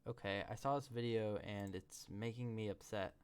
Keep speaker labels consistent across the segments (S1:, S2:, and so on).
S1: Okay, I saw this video and it's making me upset.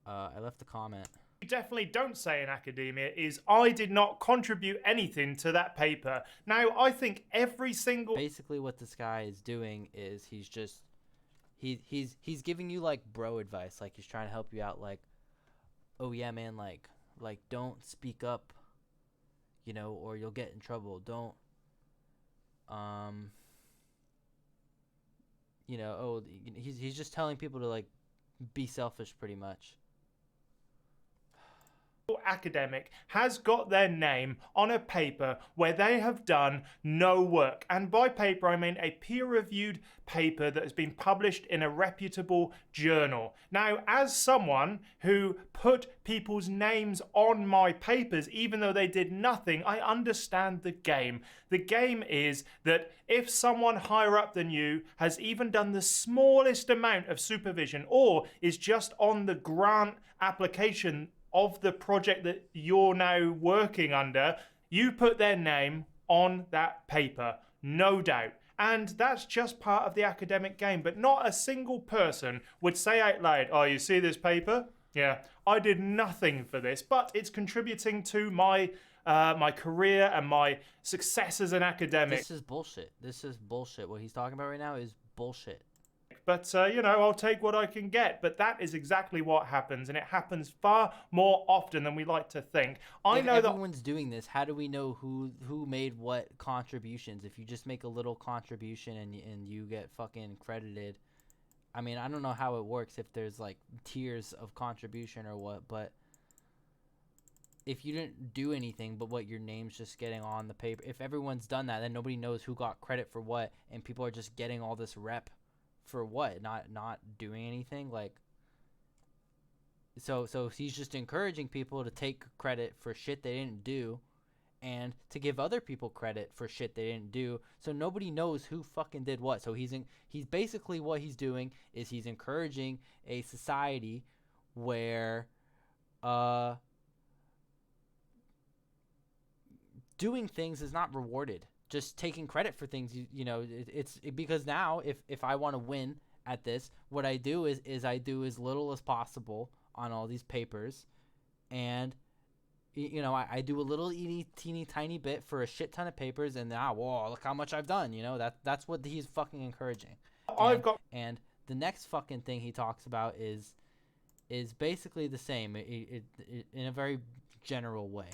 S1: I left a comment.
S2: You definitely don't say in academia is, I did not contribute anything to that paper. Now, I think every single
S1: Basically, what this guy is doing is he's giving you like bro advice, like he's trying to help you out, like, oh yeah, man, like don't speak up, or you'll get in trouble. Don't um oh, he's just telling people to like be selfish, pretty much.
S2: academic has got their name on a paper where they have done no work. And by paper, I mean a peer-reviewed paper that has been published in a reputable journal. Now, as someone who put people's names on my papers, even though they did nothing, I understand the game. The game is that if someone higher up than you has even done the smallest amount of supervision or is just on the grant application of the project that you're now working under, you put their name on that paper, no doubt. And that's just part of the academic game. But not a single person would say out loud, oh, you see this paper? Yeah, I did nothing for this, but it's contributing to my my career and my success as an academic.
S1: This is bullshit. This is bullshit. What he's talking about right now is bullshit.
S2: But, I'll take what I can get. But that is exactly what happens. And it happens far more often than we like to think. I
S1: If
S2: know that
S1: everyone's doing this, how do we know who made what contributions? If you just make a little contribution and you get fucking credited, I mean, I don't know how it works, if there's like tiers of contribution or what, but if you didn't do anything but what, your name's just getting on the paper, if everyone's done that, then nobody knows who got credit for what, and people are just getting all this rep for what, not doing anything. Like, so he's just encouraging people to take credit for shit they didn't do, and to give other people credit for shit they didn't do, so nobody knows who fucking did what. So he's basically, what he's doing is he's encouraging a society where doing things is not rewarded. Just taking credit for things, because now, if I want to win at this, what I do is I do as little as possible on all these papers, and I do a little teeny tiny bit for a shit ton of papers, and now, whoa, look how much I've done. That's what he's fucking encouraging. And the next fucking thing he talks about is basically the same, in a very general way.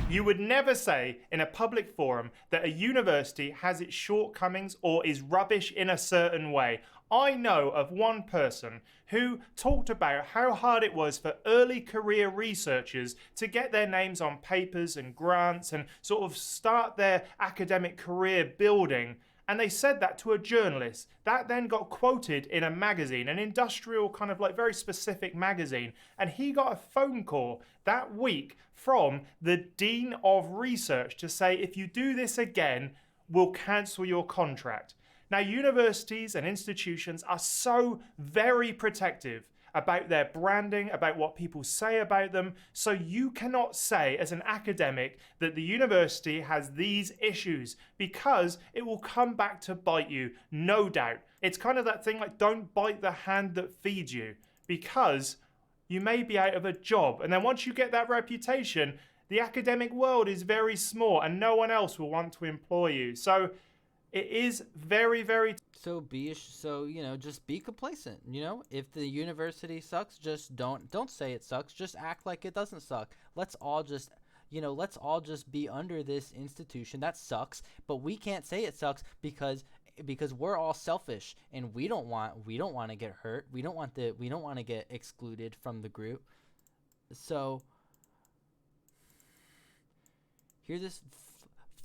S2: you would never say in a public forum that a university has its shortcomings or is rubbish in a certain way. I know of one person who talked about how hard it was for early career researchers to get their names on papers and grants and sort of start their academic career building. And they said that to a journalist. That then got quoted in a magazine, an industrial kind of like very specific magazine. And he got a phone call that week from the Dean of Research to say, if you do this again, we'll cancel your contract. Now, universities and institutions are so very protective about their branding, about what people say about them. So you cannot say as an academic that the university has these issues, because it will come back to bite you, no doubt. It's kind of that thing like, don't bite the hand that feeds you, because you may be out of a job. And then once you get that reputation, the academic world is very small and no one else will want to employ you. So it is very, very.
S1: So just be complacent. If the university sucks, just don't say it sucks. Just act like it doesn't suck. Let's all just be under this institution that sucks, but we can't say it sucks because we're all selfish, and we don't want to get hurt. We don't want to get excluded from the group. So hear this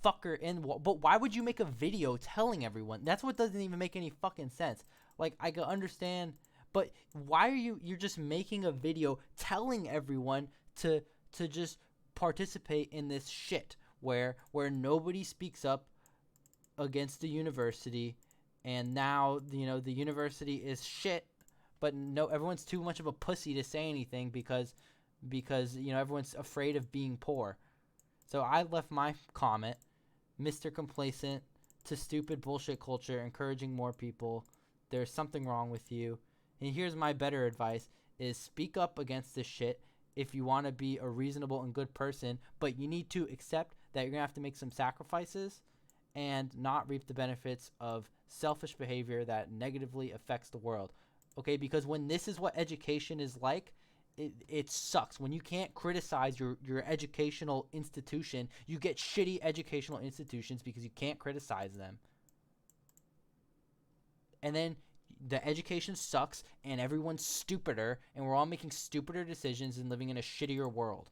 S1: fucker in. But why would you make a video telling everyone? That's what doesn't even make any fucking sense. Like, I can understand, but why are you're just making a video telling everyone to just participate in this shit where nobody speaks up against the university, and now the university is shit, but no, everyone's too much of a pussy to say anything because everyone's afraid of being poor. So I left my comment, Mr. Complacent to stupid bullshit culture, encouraging more people there's something wrong with you. And here's my better advice is speak up against this shit if you want to be a reasonable and good person, but you need to accept that you're going to have to make some sacrifices and not reap the benefits of selfish behavior that negatively affects the world. Okay, because when this is what education is like, it sucks. When you can't criticize your educational institution, you get shitty educational institutions because you can't criticize them. And then the education sucks and everyone's stupider and we're all making stupider decisions and living in a shittier world.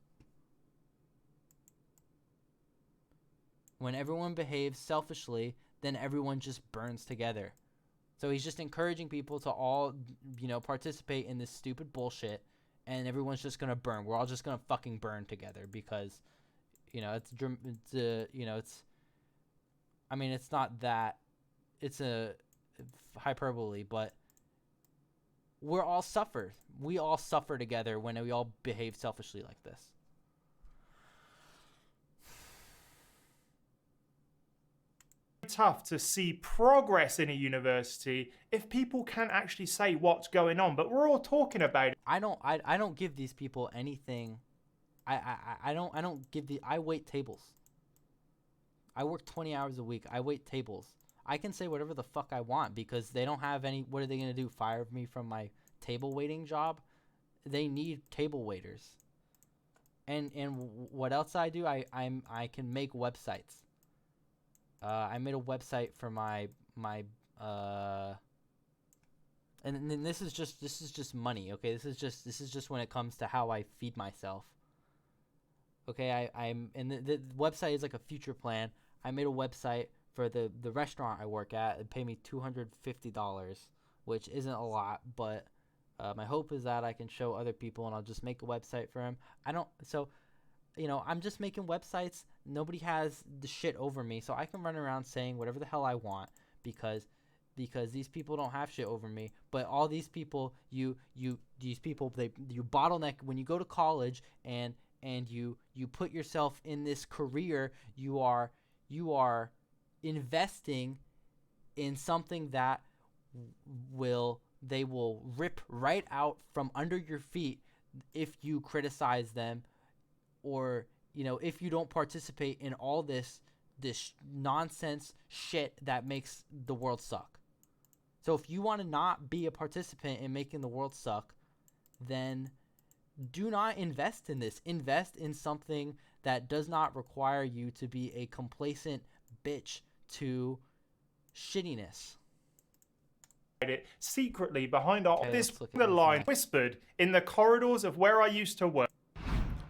S1: When everyone behaves selfishly, then everyone just burns together. So he's just encouraging people to all, participate in this stupid bullshit, and everyone's just gonna burn. We're all just gonna fucking burn together because, it's not that, it's a hyperbole, but we all suffer together when we all behave selfishly like this.
S2: Tough to see progress in a university if people can't actually say what's going on, but we're all talking about it.
S1: I don't give these people anything. I wait tables. I work 20 hours a week. I wait tables. I can say whatever the fuck I want because they don't have any. What are they gonna do? Fire me from my table waiting job? They need table waiters. And what else I do? I can make websites. I made a website for my and then this is just money, okay? This is just when it comes to how I feed myself. Okay, I'm and the website is like a future plan. I made a website for the restaurant I work at. It paid me $250, which isn't a lot, but my hope is that I can show other people and I'll just make a website for them. I'm just making websites. Nobody has the shit over me, so I can run around saying whatever the hell I want because these people don't have shit over me. But all these people, you bottleneck when you go to college and you put yourself in this career. You are investing in something that they will rip right out from under your feet if you criticize them. Or, if you don't participate in all this nonsense shit that makes the world suck. So if you want to not be a participant in making the world suck, then do not invest in this. Invest in something that does not require you to be a complacent bitch to shittiness.
S2: It secretly behind the line whispered in the corridors of where I used to work.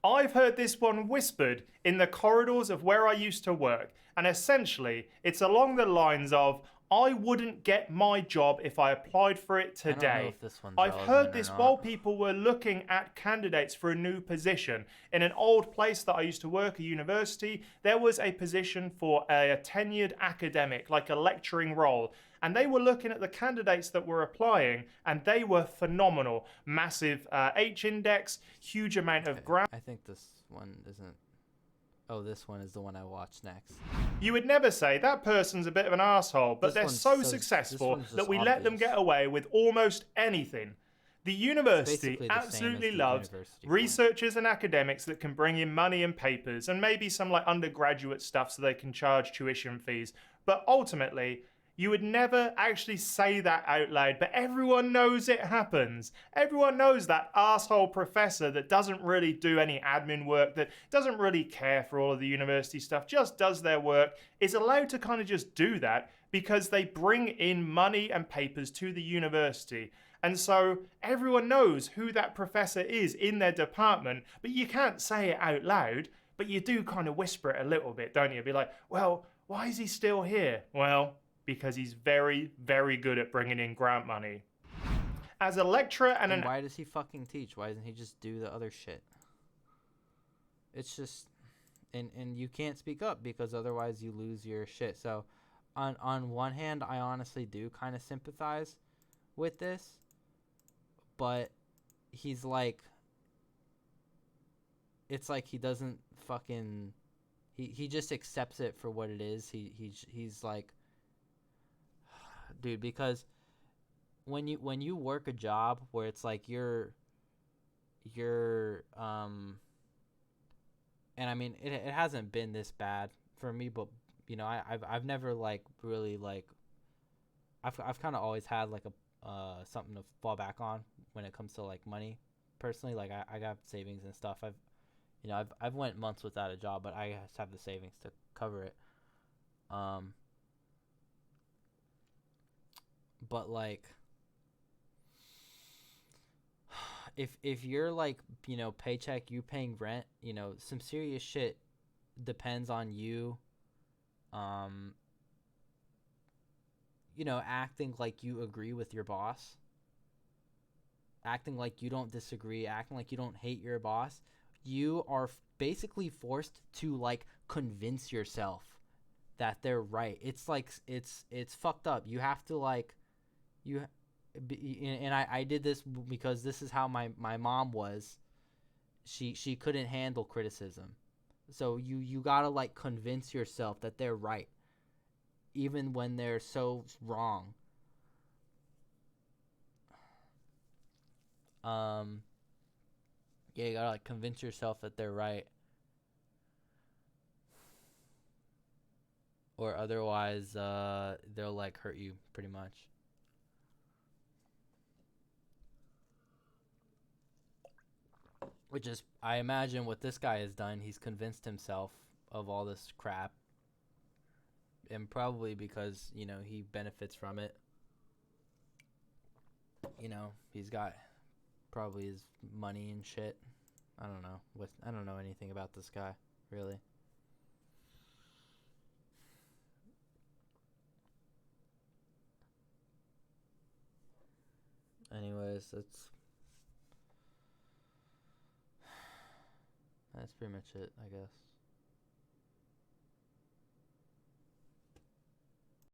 S2: I've heard this one whispered in the corridors of where I used to work, and essentially it's along the lines of, I wouldn't get my job if I applied for it today.
S1: I don't know if this one's
S2: I've heard this
S1: or
S2: while
S1: not.
S2: people were looking at candidates for a new position. In an old place that I used to work, a university, there was a position for a tenured academic, like a lecturing role. And they were looking at the candidates that were applying, and they were phenomenal. Massive H-index, huge amount of
S1: I think this one isn't. Oh, this one is the one I watch next.
S2: You would never say that person's a bit of an asshole, but they're so
S1: this
S2: successful
S1: one's just
S2: that we let them
S1: obvious.
S2: get away with almost anything. The university
S1: basically the same
S2: absolutely
S1: as the
S2: loves
S1: university
S2: researchers and academics that can bring in money and papers and maybe some like undergraduate stuff so they can charge tuition fees. But ultimately, you would never actually say that out loud, but everyone knows it happens. Everyone knows that asshole professor that doesn't really do any admin work, that doesn't really care for all of the university stuff, just does their work, is allowed to kind of just do that because they bring in money and papers to the university. And so everyone knows who that professor is in their department, but you can't say it out loud, but you do kind of whisper it a little bit, don't you? Be like, well, why is he still here? Well, because he's very, very good at bringing in grant money. As a lecturer and
S1: why does he fucking teach? Why doesn't he just do the other shit? It's just, and you can't speak up because otherwise you lose your shit. So, on one hand, I honestly do kind of sympathize with this, but he's like, it's like he doesn't fucking, he just accepts it for what it is. He's like, dude, because when you work a job where it's like you're and I mean it hasn't been this bad for me, but you know I've never like really like I've kind of always had like a something to fall back on when it comes to like money personally. Like I got savings and stuff. I've went months without a job, but I just have the savings to cover it. um but like if you're like, you know, paycheck, you paying rent, you know, some serious shit depends on you, um you know, acting like you agree with your boss, acting like you don't disagree, acting like you don't hate your boss. You are basically forced to like convince yourself that they're right. It's like it's fucked up. You have to like you and I did this because this is how my mom was. She couldn't handle criticism. So you got to like convince yourself that they're right even when they're so wrong. Um yeah, you got to like convince yourself that they're right, or otherwise they'll like hurt you pretty much. Which is, I imagine, what this guy has done. He's convinced himself of all this crap, and probably because, you know, he benefits from it. You know, he's got probably his money and shit. I don't know. I don't know anything about this guy, really. Anyways, that's pretty much it, I guess.